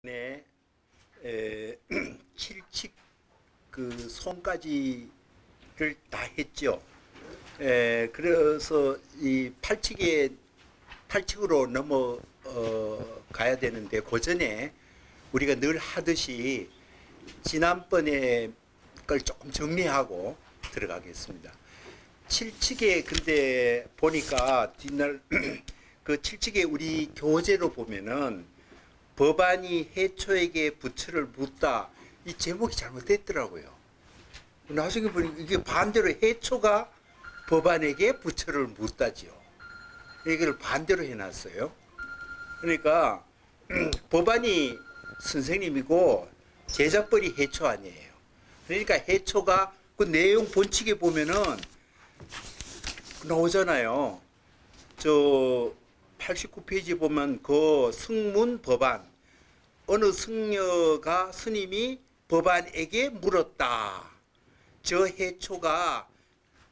네, 칠칙 그 손까지를 다 했죠. 그래서 이 팔칙으로 넘어 가야 되는데 그 전에 우리가 늘 하듯이 지난번에 걸 조금 정리하고 들어가겠습니다. 칠칙에 근데 보니까 뒷날 그 칠칙에 우리 교재로 보면은 법안이 해초에게 부처를 묻다, 이 제목이 잘못됐더라고요. 나중에 보니 이게 반대로 해초가 법안에게 부처를 묻다지요. 이걸 반대로 해놨어요. 그러니까 법안이 선생님이고 제자벌이 해초 아니에요. 그러니까 해초가 그 내용 본칙에 보면은 나오잖아요. 저 89페이지 보면 그 승문 법안, 어느 승려가 스님이 법안에게 물었다. 저 해초가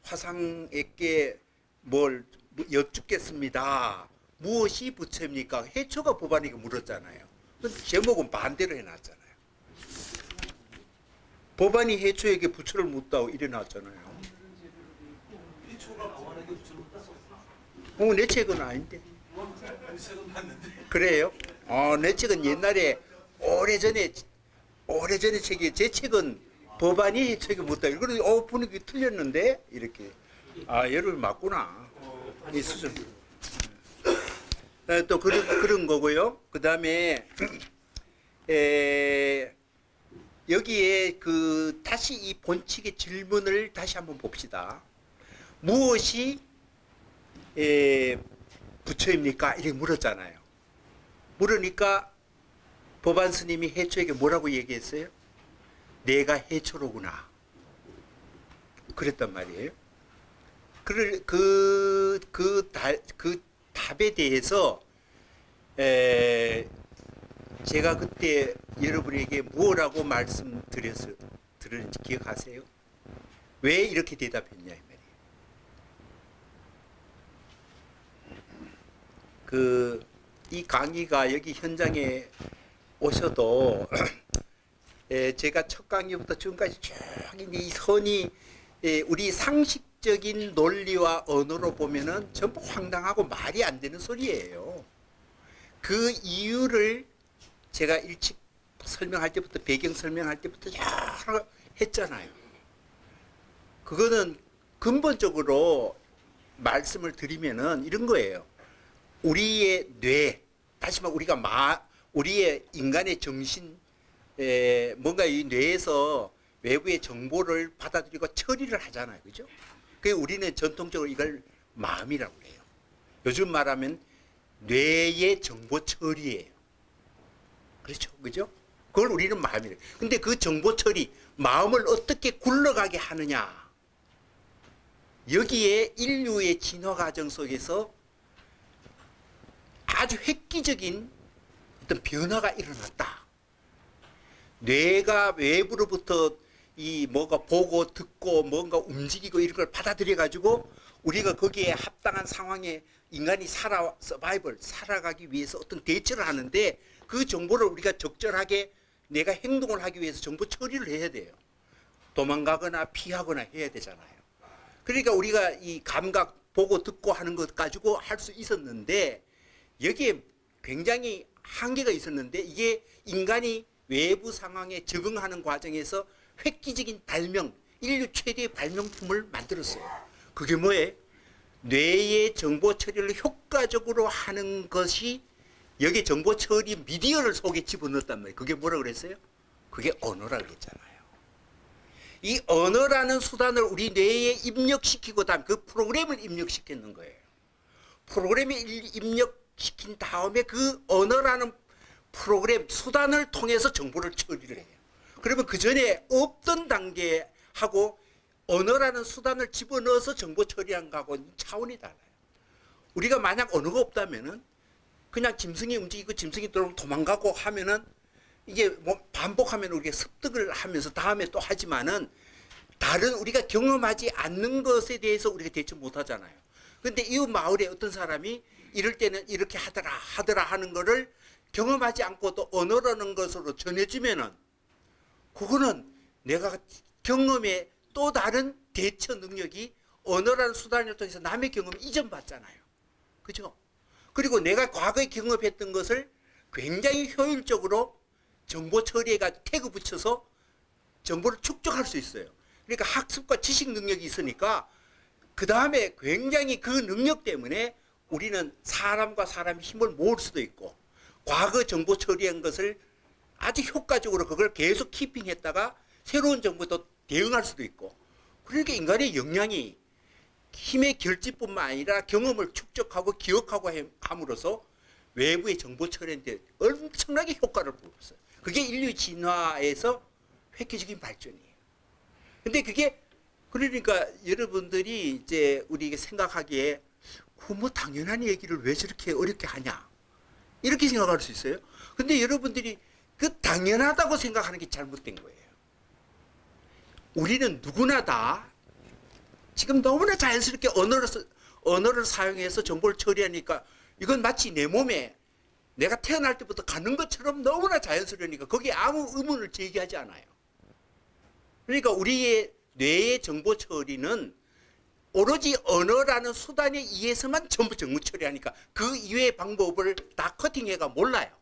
화상에게 뭘 여쭙겠습니다. 무엇이 부처입니까? 해초가 법안에게 물었잖아요. 제목은 반대로 해놨잖아요. 법안이 해초에게 부처를 묻다고 일어났잖아요. 해초가 법안에게 부처를 묻다. 내 책은 아닌데. 그래요? 내 책은 옛날에 오래전에 책이, 제 책은 법안이 해초에게 묻다. 이거는 분위기 틀렸는데 이렇게. 여러분 맞구나. 이 수준. 또 그런 거고요. 그 다음에 여기에 다시 이 본칙의 질문을 다시 한번 봅시다. 무엇이 부처입니까? 이렇게 물었잖아요. 물으니까 법안 스님이 해초에게 뭐라고 얘기했어요? 내가 해초로구나. 그랬단 말이에요. 그 답에 대해서 제가 그때 여러분에게 뭐라고 들었는지 기억하세요? 왜 이렇게 대답했냐 이 말이에요. 이 강의가 여기 현장에 오셔도 제가 첫 강의부터 지금까지 쭉 이 선이 우리 상식적인 논리와 언어로 보면은 전부 황당하고 말이 안 되는 소리예요. 그 이유를 제가 일찍 설명할 때부터, 배경 설명할 때부터 여러 했잖아요. 그거는 근본적으로 말씀을 드리면은 이런 거예요. 우리의 뇌, 다시 말해 우리의 인간의 정신, 뭔가 이 뇌에서 외부의 정보를 받아들이고 처리를 하잖아요. 그죠? 그게 우리는 전통적으로 이걸 마음이라고 해요. 요즘 말하면 뇌의 정보 처리예요. 그렇죠? 그죠? 그걸 우리는 마음이래요. 근데 그 정보 처리, 마음을 어떻게 굴러가게 하느냐. 여기에 인류의 진화 과정 속에서 아주 획기적인 어떤 변화가 일어났다. 뇌가 외부로부터 뭔가 보고 듣고 뭔가 움직이고 이런 걸 받아들여 가지고 우리가 거기에 합당한 상황에 인간이 살아가기 위해서 어떤 대처를 하는데 그 정보를 우리가 적절하게 내가 행동을 하기 위해서 정보 처리를 해야 돼요. 도망가거나 피하거나 해야 되잖아요. 그러니까 우리가 이 감각 보고 듣고 하는 것 가지고 할 수 있었는데 여기에 굉장히 한계가 있었는데 이게 인간이 외부 상황에 적응하는 과정에서 획기적인 발명, 인류 최대의 발명품을 만들었어요. 그게 뭐예요? 뇌의 정보 처리를 효과적으로 하는 것이 여기 정보 처리 미디어를 속에 집어넣었단 말이에요. 그게 뭐라고 그랬어요? 그게 언어라고 그랬잖아요. 이 언어라는 수단을 우리 뇌에 입력시키고 다음 그 프로그램을 입력시키는 거예요. 프로그램에 입력시킨 다음에 그 언어라는 프로그램 수단을 통해서 정보를 처리를 해요. 그러면 그 전에 없던 단계하고 언어라는 수단을 집어넣어서 정보 처리한 거하고는 차원이 달라요. 우리가 만약 언어가 없다면은 그냥 짐승이 움직이고 짐승이 도망가고 하면은 이게 뭐 반복하면 우리가 습득을 하면서 다음에 또 하지만은 다른 우리가 경험하지 않는 것에 대해서 우리가 대처 못 하잖아요. 근데 이 마을에 어떤 사람이 이럴 때는 이렇게 하더라 하는 거를 경험하지 않고도 언어라는 것으로 전해지면은 그거는 내가 경험의 또 다른 대처 능력이 언어라는 수단을 통해서 남의 경험을 이전받잖아요. 그죠? 그리고 내가 과거에 경험했던 것을 굉장히 효율적으로 정보 처리해가 태그 붙여서 정보를 축적할 수 있어요. 그러니까 학습과 지식 능력이 있으니까 그 다음에 굉장히 그 능력 때문에 우리는 사람과 사람의 힘을 모을 수도 있고 과거 정보 처리한 것을 아주 효과적으로 그걸 계속 키핑했다가 새로운 정보도 대응할 수도 있고 그러니까 인간의 역량이 힘의 결집뿐만 아니라 경험을 축적하고 기억하고 함으로써 외부의 정보 처리인데 엄청나게 효과를 보였어요. 그게 인류 진화에서 획기적인 발전이에요. 근데 그게 그러니까 여러분들이 이제 우리가 생각하기에 뭐 당연한 얘기를 왜 저렇게 어렵게 하냐 이렇게 생각할 수 있어요. 근데 여러분들이 그 당연하다고 생각하는 게 잘못된 거예요. 우리는 누구나 다 지금 너무나 자연스럽게 언어를 사용해서 정보를 처리하니까 이건 마치 내 몸에 내가 태어날 때부터 가는 것처럼 너무나 자연스러우니까 거기에 아무 의문을 제기하지 않아요. 그러니까 우리의 뇌의 정보 처리는 오로지 언어라는 수단에 의해서만 전부 정보 처리하니까 그 이외의 방법을 다 커팅해가 몰라요.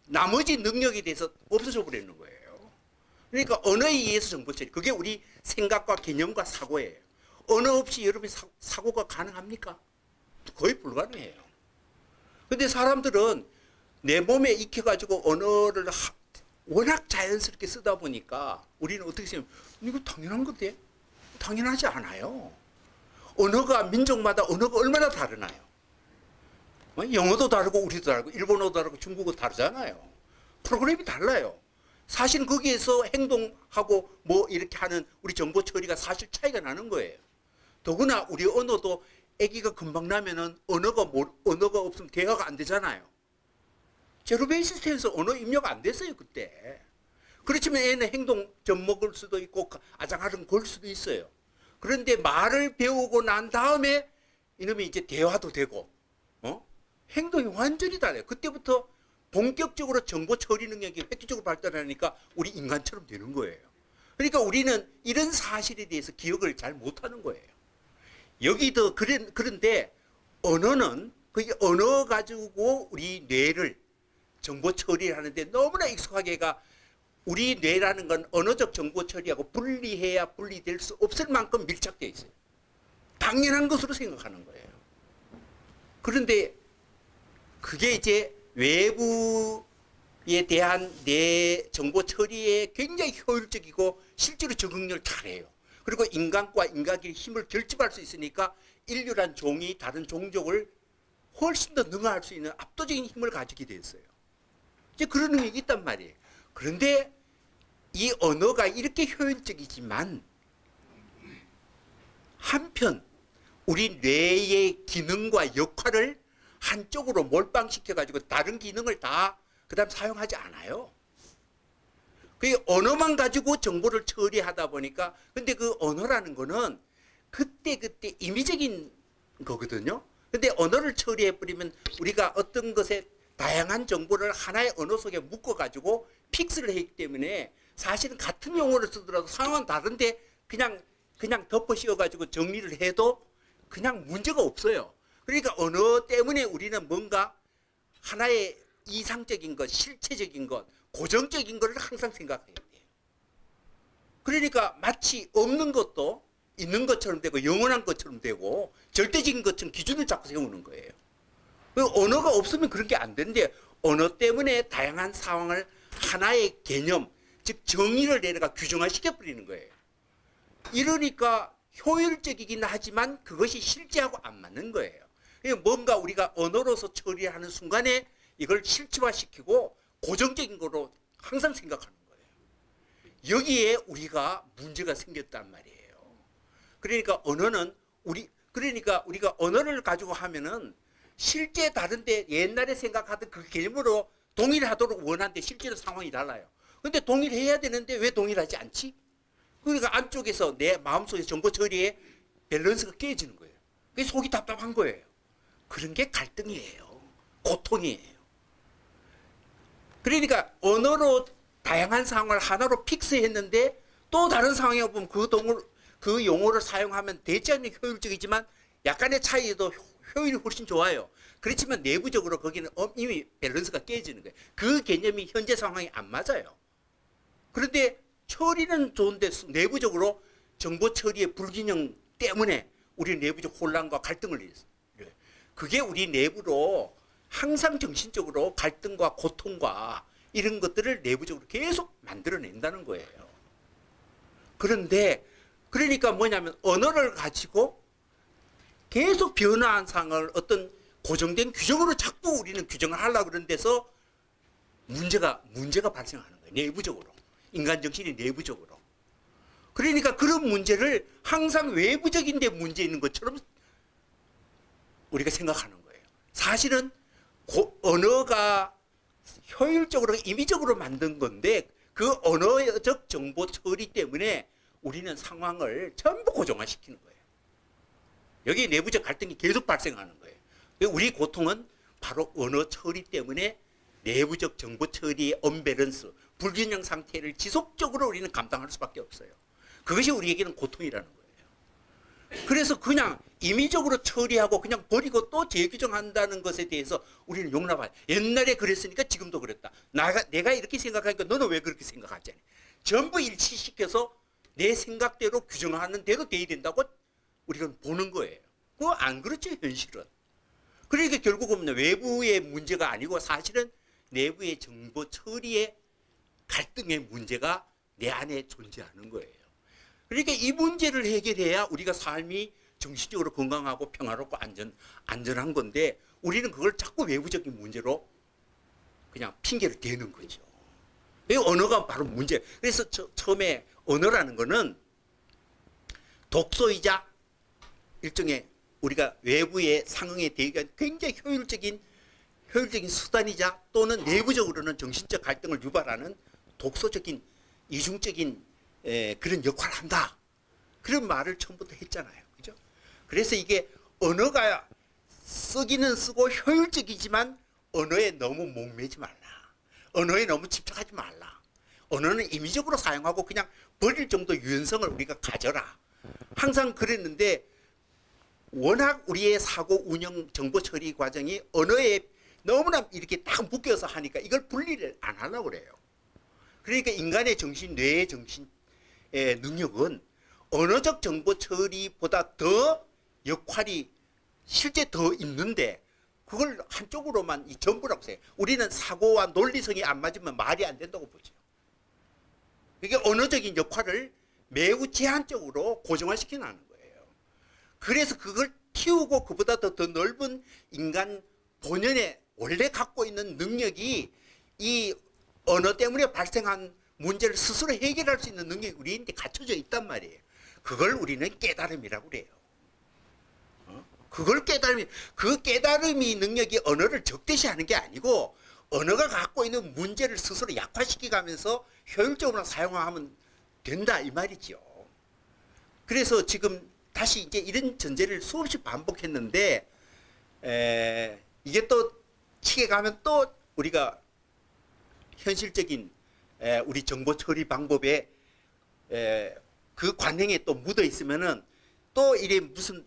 나머지 능력에 대해서 없어져 버리는 거예요. 그러니까 언어에 의해서 정보 처리. 그게 우리 생각과 개념과 사고예요. 언어 없이 여러분이 사고가 가능합니까? 거의 불가능해요. 근데 사람들은 내 몸에 익혀가지고 언어를 워낙 자연스럽게 쓰다 보니까 우리는 어떻게 생각하면 이거 당연한 건데? 당연하지 않아요. 언어가 민족마다 언어가 얼마나 다르나요? 영어도 다르고 우리도 다르고 일본어도 다르고 중국어도 다르잖아요. 프로그램이 달라요. 사실 거기에서 행동하고 뭐 이렇게 하는 우리 정보 처리가 사실 차이가 나는 거예요. 더구나 우리 언어도 아기가 금방 나면은 언어가 없으면 대화가 안 되잖아요. 제로베이스 시스템에서 언어 입력 안 됐어요 그때. 그렇지만 애는 행동 젖먹을 수도 있고 아장아장 걸 수도 있어요. 그런데 말을 배우고 난 다음에 이놈이 이제 대화도 되고 행동이 완전히 달라요. 그때부터 본격적으로 정보 처리 능력이 획기적으로 발달하니까 우리 인간처럼 되는 거예요. 그러니까 우리는 이런 사실에 대해서 기억을 잘 못하는 거예요. 여기도 그런데 언어는 그게 언어 가지고 우리 뇌를 정보 처리를 하는데 너무나 익숙하게가 우리 뇌라는 건 언어적 정보 처리하고 분리해야 분리될 수 없을 만큼 밀착되어 있어요. 당연한 것으로 생각하는 거예요. 그런데 그게 이제 외부에 대한 내 정보 처리에 굉장히 효율적이고 실제로 적응력을 잘해요. 그리고 인간과 인간끼리 힘을 결집할 수 있으니까 인류란 종이 다른 종족을 훨씬 더 능화할 수 있는 압도적인 힘을 가지게 됐어요. 이제 그런 능력이 있단 말이에요. 그런데 이 언어가 이렇게 효율적이지만 한편 우리 뇌의 기능과 역할을 한쪽으로 몰빵시켜가지고 다른 기능을 다 그다음 사용하지 않아요. 그 언어만 가지고 정보를 처리하다 보니까 근데 그 언어라는 거는 그때그때 임의적인 거거든요. 근데 언어를 처리해버리면 우리가 어떤 것에 다양한 정보를 하나의 언어 속에 묶어가지고 픽스를 했기 때문에 사실은 같은 용어를 쓰더라도 상황은 다른데 그냥 덮어 씌워가지고 정리를 해도 그냥 문제가 없어요. 그러니까 언어 때문에 우리는 뭔가 하나의 이상적인 것, 실체적인 것, 고정적인 것을 항상 생각해야 돼요. 그러니까 마치 없는 것도 있는 것처럼 되고 영원한 것처럼 되고 절대적인 것처럼 기준을 자꾸 세우는 거예요. 언어가 없으면 그런 게 안 되는데 언어 때문에 다양한 상황을 하나의 개념, 즉 정의를 내려가 규정화시켜 버리는 거예요. 이러니까 효율적이긴 하지만 그것이 실제하고 안 맞는 거예요. 뭔가 우리가 언어로서 처리하는 순간에 이걸 실체화시키고 고정적인 거로 항상 생각하는 거예요. 여기에 우리가 문제가 생겼단 말이에요. 그러니까 우리가 언어를 가지고 하면은 실제 다른데 옛날에 생각하던 그 개념으로 동일하도록 원하는데 실제로 상황이 달라요. 근데 동일해야 되는데 왜 동일하지 않지? 그러니까 안쪽에서 내 마음속에 정보 처리에 밸런스가 깨지는 거예요. 그게 속이 답답한 거예요. 그런 게 갈등이에요. 고통이에요. 그러니까 언어로 다양한 상황을 하나로 픽스했는데 또 다른 상황에 보면 그 용어를 사용하면 대체하면 효율적이지만 약간의 차이에도 효율이 훨씬 좋아요. 그렇지만 내부적으로 거기는 이미 밸런스가 깨지는 거예요. 그 개념이 현재 상황에 안 맞아요. 그런데 처리는 좋은데 내부적으로 정보 처리의 불균형 때문에 우리 내부적 혼란과 갈등을 일으켜요. 그게 우리 내부로 항상 정신적으로 갈등과 고통과 이런 것들을 내부적으로 계속 만들어낸다는 거예요. 그런데 그러니까 뭐냐면 언어를 가지고 계속 변화한 상황을 어떤 고정된 규정으로 자꾸 우리는 규정을 하려고 그러는 데서 문제가 발생하는 거예요. 내부적으로. 인간 정신이 내부적으로. 그러니까 그런 문제를 항상 외부적인 데 문제 있는 것처럼 우리가 생각하는 거예요. 사실은 언어가 효율적으로 임의적으로 만든 건데 그 언어적 정보 처리 때문에 우리는 상황을 전부 고정화시키는 거예요. 여기 내부적 갈등이 계속 발생하는 거예요. 우리 고통은 바로 언어 처리 때문에 내부적 정보 처리의 언밸런스, 불균형 상태를 지속적으로 우리는 감당할 수밖에 없어요. 그것이 우리에게는 고통이라는 거예요. 그래서 그냥 임의적으로 처리하고 그냥 버리고 또 재규정한다는 것에 대해서 우리는 용납해요. 옛날에 그랬으니까 지금도 그랬다. 내가 이렇게 생각하니까 너는 왜 그렇게 생각하지? 전부 일치시켜서 내 생각대로 규정하는 대로 돼야 된다고 우리가 보는 거예요. 그거 안 그렇죠, 현실은. 그러니까 결국은 외부의 문제가 아니고 사실은 내부의 정보 처리의 갈등의 문제가 내 안에 존재하는 거예요. 그러니까 이 문제를 해결해야 우리가 삶이 정신적으로 건강하고 평화롭고 안전한 건데 우리는 그걸 자꾸 외부적인 문제로 그냥 핑계를 대는 거죠. 언어가 바로 문제. 그래서 처음에 언어라는 거는 독소이자 일종의 우리가 외부의 상응에 대한 굉장히 효율적인 수단이자 또는 내부적으로는 정신적 갈등을 유발하는 독소적인 이중적인 그런 역할을 한다. 그런 말을 처음부터 했잖아요. 그죠? 그래서 이게 언어가 쓰기는 쓰고 효율적이지만 언어에 너무 목매지 말라. 언어에 너무 집착하지 말라. 언어는 임의적으로 사용하고 그냥 버릴 정도 유연성을 우리가 가져라. 항상 그랬는데 워낙 우리의 사고 운영 정보 처리 과정이 언어에 너무나 이렇게 딱 묶여서 하니까 이걸 분리를 안 하려고 그래요. 그러니까 인간의 정신, 뇌의 정신의 능력은 언어적 정보 처리보다 더 역할이 실제 더 있는데 그걸 한쪽으로만 전부라고 해요. 우리는 사고와 논리성이 안 맞으면 말이 안 된다고 보죠. 이게 언어적인 역할을 매우 제한적으로 고정화시켜놓는 거예요. 그래서 그걸 틔우고 그보다 더 넓은 인간 본연의 원래 갖고 있는 능력이 이 언어 때문에 발생한 문제를 스스로 해결할 수 있는 능력이 우리한테 갖춰져 있단 말이에요. 그걸 우리는 깨달음이라고 그래요. 그 깨달음이 능력이 언어를 적대시하는 게 아니고 언어가 갖고 있는 문제를 스스로 약화시켜가면서 효율적으로 사용하면 된다 이 말이죠. 그래서 지금 다시 이제 이런 전제를 수없이 반복했는데 이게 또 치게 가면 또 우리가 현실적인 우리 정보 처리 방법에 그 관행에 또 묻어 있으면은 또 이래 무슨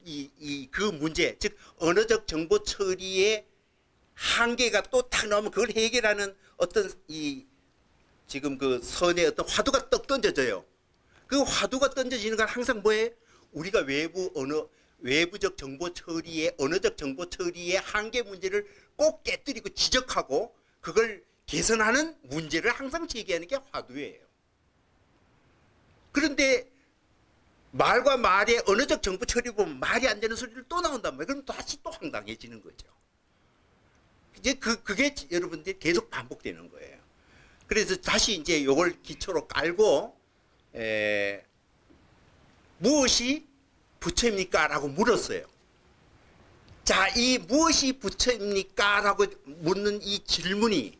그 문제 즉 언어적 정보 처리의 한계가 또 탁 나오면 그걸 해결하는 어떤 지금 그 선의 어떤 화두가 떡 던져져요. 그 화두가 던져지는 건 항상 뭐예요? 우리가 외부적 정보 처리의 언어적 정보 처리의 한계 문제를 꼭 깨뜨리고 지적하고 그걸 개선하는 문제를 항상 제기하는 게 화두예요. 그런데 말과 말의 언어적 정보 처리 보면 말이 안 되는 소리를 또 나온단 말이에요. 그럼 다시 또 황당해지는 거죠. 이제 그게 여러분들이 계속 반복되는 거예요. 그래서 다시 이제 이걸 기초로 깔고 무엇이 부처입니까? 라고 물었어요. 자, 이 무엇이 부처입니까? 라고 묻는 이 질문이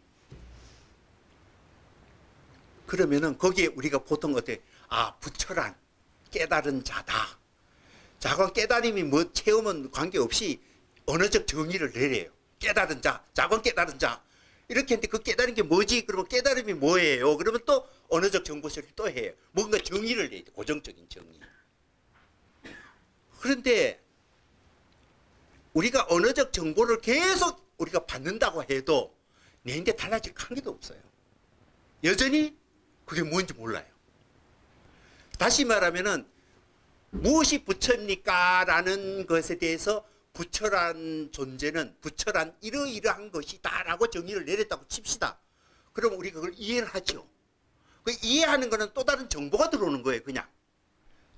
그러면은 거기에 우리가 보통 어때? 아, 부처란 깨달은 자다. 자과 깨달음이 뭐 체험은 관계없이 언어적 정의를 내려요. 깨달은 자, 자과 깨달은 자. 이렇게 했는데 그 깨달은 게 뭐지? 그러면 깨달음이 뭐예요? 그러면 또 언어적 정보 처리를 또 해요. 뭔가 정의를 내야 돼. 고정적인 정의. 그런데 우리가 언어적 정보를 계속 우리가 받는다고 해도 내인데 달라질 한 개도 없어요. 여전히 그게 뭔지 몰라요. 다시 말하면은 무엇이 부처입니까? 라는 것에 대해서 부처란 존재는 부처란 이러이러한 것이다 라고 정의를 내렸다고 칩시다. 그럼 우리가 그걸 이해를 하죠. 그 이해하는 거는 또 다른 정보가 들어오는 거예요. 그냥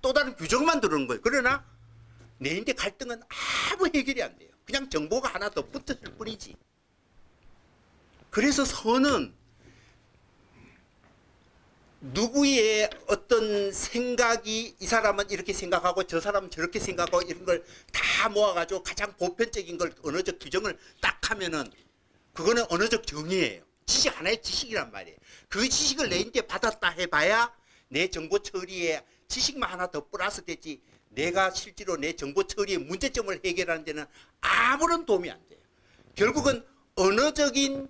또 다른 규정만 들어오는 거예요. 그러나 내인데 갈등은 아무 해결이 안 돼요. 그냥 정보가 하나 더 붙었을 뿐이지. 그래서 선은 누구의 어떤 생각이 이 사람은 이렇게 생각하고 저 사람은 저렇게 생각하고 이런 걸 다 모아가지고 가장 보편적인 걸 언어적 규정을 딱 하면은 그거는 언어적 정의예요. 지식 하나의 지식이란 말이에요. 그 지식을 내인데 받았다 해봐야 내 정보 처리에 지식만 하나 더 플러스 됐지 내가 실제로 내 정보 처리의 문제점을 해결하는 데는 아무런 도움이 안 돼요. 결국은 언어적인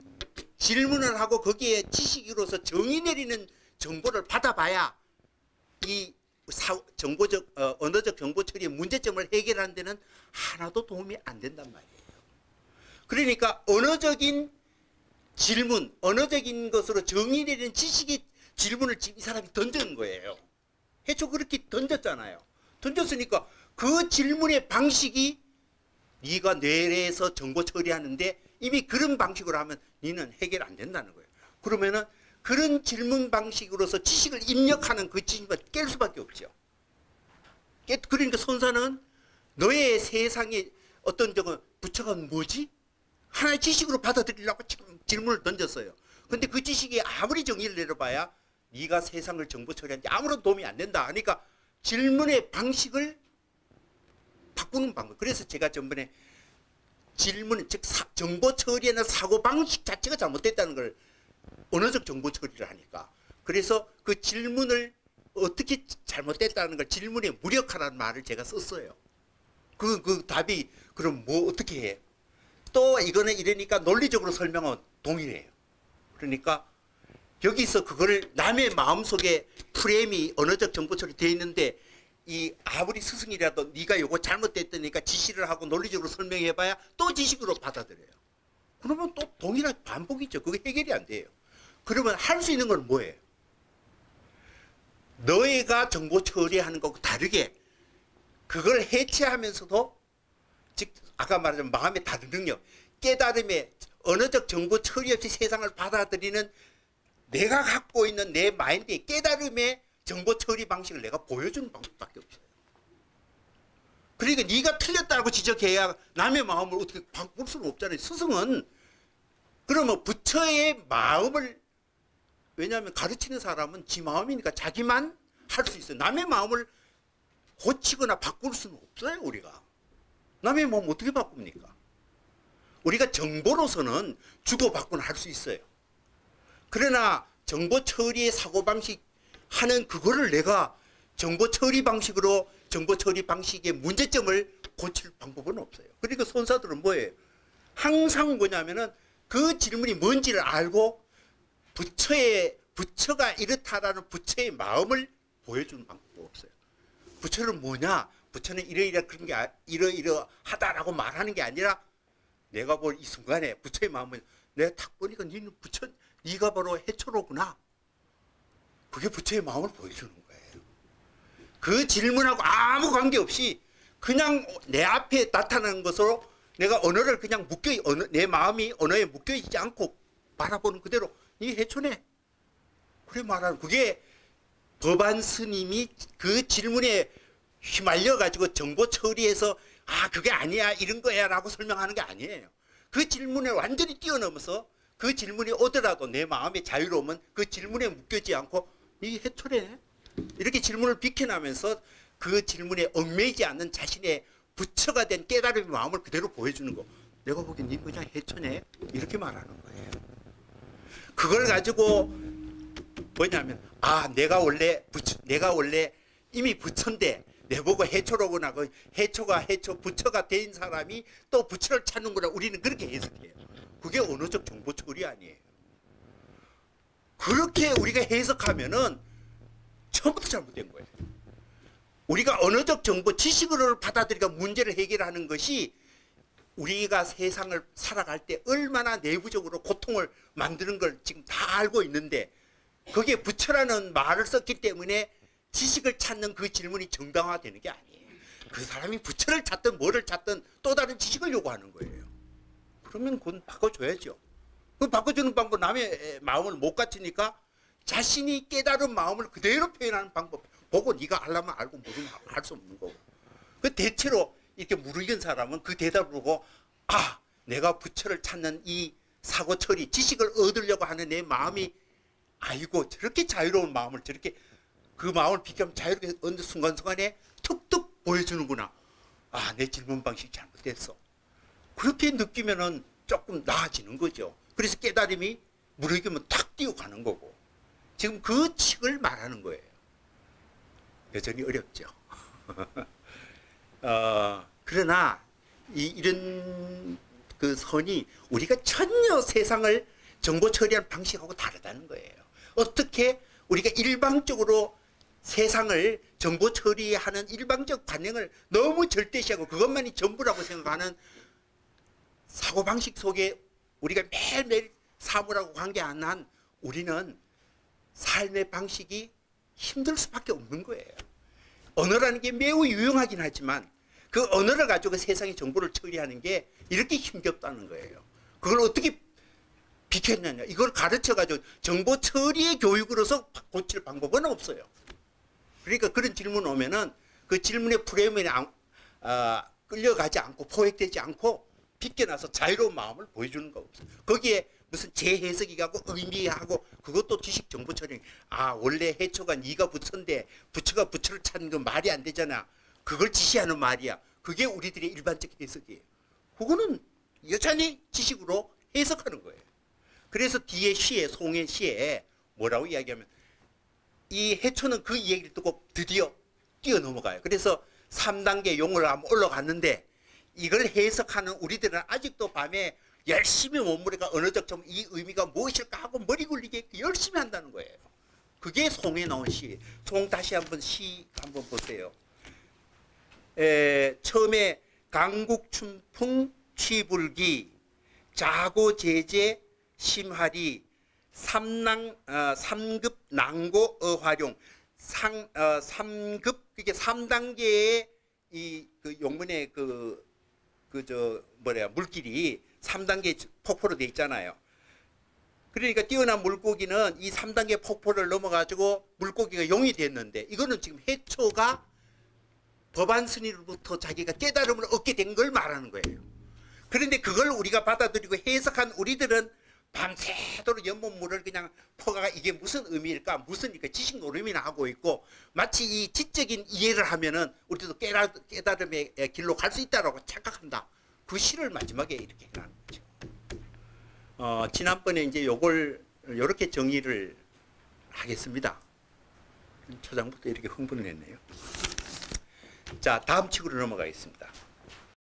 질문을 하고 거기에 지식으로서 정의 내리는 정보를 받아봐야 이 언어적 정보 처리의 문제점을 해결하는 데는 하나도 도움이 안 된단 말이에요. 그러니까 언어적인 질문, 언어적인 것으로 정의 내리는 지식의 질문을 지금 이 사람이 던진 거예요. 해초 그렇게 던졌잖아요. 던졌으니까 그 질문의 방식이 네가 뇌에서 정보 처리하는데 이미 그런 방식으로 하면 너는 해결 안 된다는 거예요. 그러면은 그런 질문 방식으로서 지식을 입력하는 그 지식을 깰 수밖에 없죠. 그러니까 선사는 너의 세상에 어떤 부처가 뭐지? 하나의 지식으로 받아들이려고 지금 질문을 던졌어요. 근데 그 지식이 아무리 정의를 내려봐야 네가 세상을 정보 처리하는데 아무런 도움이 안 된다. 그러니까 질문의 방식을 바꾸는 방법. 그래서 제가 전번에 질문, 즉 정보 처리에는 사고 방식 자체가 잘못됐다는 걸 언어적 정보 처리를 하니까. 그래서 그 질문을 어떻게 잘못됐다는 걸 질문에 무력화라는 말을 제가 썼어요. 그 답이 그럼 뭐 어떻게 해? 또 이거는 이러니까 논리적으로 설명은 동일해요. 그러니까 여기서 그거를 남의 마음속에 프레임이 언어적 정보 처리 되어 있는데 이 아무리 스승이라도 네가 요거 잘못됐다니까 지시를 하고 논리적으로 설명해봐야 또 지식으로 받아들여요. 그러면 또 동일한 반복이죠. 그게 해결이 안 돼요. 그러면 할 수 있는 건 뭐예요? 너희가 정보 처리하는 것과 다르게 그걸 해체하면서도 즉 아까 말한 마음의 다른 능력, 깨달음의 언어적 정보 처리 없이 세상을 받아들이는 내가 갖고 있는 내 마인드의 깨달음의 정보 처리 방식을 내가 보여주는 방법밖에 없어요. 그러니까 네가 틀렸다고 지적해야 남의 마음을 어떻게 바꿀 수는 없잖아요. 스승은 그러면 부처의 마음을 왜냐하면 가르치는 사람은 지 마음이니까 자기만 할 수 있어요. 남의 마음을 고치거나 바꿀 수는 없어요. 우리가. 남의 마음 어떻게 바꿉니까? 우리가 정보로서는 주고받고는 할 수 있어요. 그러나 정보 처리의 사고방식 하는 그거를 내가 정보 처리 방식으로 정보 처리 방식의 문제점을 고칠 방법은 없어요. 그러니까 선사들은 뭐예요? 항상 뭐냐면은 그 질문이 뭔지를 알고 부처가 이렇다라는 부처의 마음을 보여주는 방법이 없어요. 부처는 뭐냐? 부처는 이러이러 그런 게 이러이러하다라고 말하는 게 아니라 내가 볼 이 순간에 부처의 마음은 내가 딱 보니까 너는 부처 네가 바로 해초로구나. 그게 부처의 마음을 보여주는 거예요. 그 질문하고 아무 관계없이 그냥 내 앞에 나타나는 것으로 내가 언어를 그냥 내 마음이 언어에 묶여있지 않고 바라보는 그대로 이 해초네. 그래 말하는 그게 법안 스님이 그 질문에 휘말려가지고 정보 처리해서 그게 아니야 이런 거야 라고 설명하는 게 아니에요. 그 질문을 완전히 뛰어넘어서 그 질문이 오더라도 내 마음의 자유로움은 그 질문에 묶여지 않고 이 해초래 이렇게 질문을 비켜나면서 그 질문에 얽매이지 않는 자신의 부처가 된 깨달음의 마음을 그대로 보여주는 거. 내가 보기엔 니 그냥 해초네 이렇게 말하는 거예요. 그걸 가지고 뭐냐면 내가 원래 이미 부처인데 내보고 해초로구나. 그 해초가 부처가 된 사람이 또 부처를 찾는구나. 우리는 그렇게 해석해요. 그게 언어적 정보 처리 아니에요. 그렇게 우리가 해석하면은 처음부터 잘못된 거예요. 우리가 언어적 정보, 지식으로 받아들이고 문제를 해결하는 것이 우리가 세상을 살아갈 때 얼마나 내부적으로 고통을 만드는 걸 지금 다 알고 있는데 거기에 부처라는 말을 썼기 때문에 지식을 찾는 그 질문이 정당화되는 게 아니에요. 그 사람이 부처를 찾든 뭐를 찾든 또 다른 지식을 요구하는 거예요. 그러면 그건 바꿔줘야죠. 그 바꿔주는 방법, 남의 마음을 못 갖추니까 자신이 깨달은 마음을 그대로 표현하는 방법 보고 네가 알려면 알고 모르면 알 수 없는 거고. 그 대체로 이렇게 무르익은 사람은 그 대답을 보고 아, 내가 부처를 찾는 이 사고 처리, 지식을 얻으려고 하는 내 마음이 아이고 저렇게 자유로운 마음을 저렇게 그 마음을 비교하면 자유롭게 어느 순간순간에 툭툭 보여주는구나. 아, 내 질문 방식이 잘못됐어. 그렇게 느끼면은 조금 나아지는 거죠. 그래서 깨달음이 무르익으면 탁 뛰어가는 거고. 지금 그 칙을 말하는 거예요. 여전히 어렵죠. 그러나 이런 그 선이 우리가 전혀 세상을 정보 처리하는 방식하고 다르다는 거예요. 어떻게 우리가 일방적으로 세상을 정보 처리하는 일방적 관행을 너무 절대시하고 그것만이 전부라고 생각하는 사고방식 속에 우리가 매일매일 사물하고 관계 안 한 우리는 삶의 방식이 힘들 수밖에 없는 거예요. 언어라는 게 매우 유용하긴 하지만 그 언어를 가지고 세상의 정보를 처리하는 게 이렇게 힘겹다는 거예요. 그걸 어떻게 비켰느냐. 이걸 가르쳐가지고 정보 처리의 교육으로서 고칠 방법은 없어요. 그러니까 그런 질문 오면은 그 질문의 프레임에 끌려가지 않고 포획되지 않고 비껴나서 자유로운 마음을 보여주는 거 없어요. 거기에 무슨 재해석이 가고 의미하고 그것도 지식 정보 처리. 아, 원래 해초가 네가 부처인데 부처가 부처를 찾는 건 말이 안 되잖아. 그걸 지시하는 말이야. 그게 우리들의 일반적 해석이에요. 그거는 여전히 지식으로 해석하는 거예요. 그래서 뒤에 시에 송의 시에 뭐라고 이야기하면 이 해초는 그 얘기를 듣고 드디어 뛰어넘어가요. 그래서 3단계 용을 한번 올라갔는데 이걸 해석하는 우리들은 아직도 밤에 열심히 몸무게가 언어적 점 이 의미가 무엇일까 하고 머리 굴리게 열심히 한다는 거예요. 그게 송에 나온 시. 송 다시 한번 시 한번 보세요. 처음에 강국춘풍 취불기 자고제제 심하리 삼급 낭고 어화룡 3급 이게 3단계의 이 그 용문의 물길이 3단계 폭포로 되어 있잖아요. 그러니까 뛰어난 물고기는 이 3단계 폭포를 넘어가지고 물고기가 용이 됐는데 이거는 지금 해초가 법안스님으로부터 자기가 깨달음을 얻게 된 걸 말하는 거예요. 그런데 그걸 우리가 받아들이고 해석한 우리들은 밤새도록 연못물을 그냥 퍼가 이게 무슨 의미일까 무슨 지식 노름이나 하고 있고 마치 이 지적인 이해를 하면은 우리도 깨달음의 길로 갈 수 있다라고 착각한다. 그 시를 마지막에 이렇게 해놨는 거죠. 지난번에 이제 요걸 이렇게 정의를 하겠습니다. 초장부터 이렇게 흥분을 했네요. 자, 다음 칙으로 넘어가겠습니다.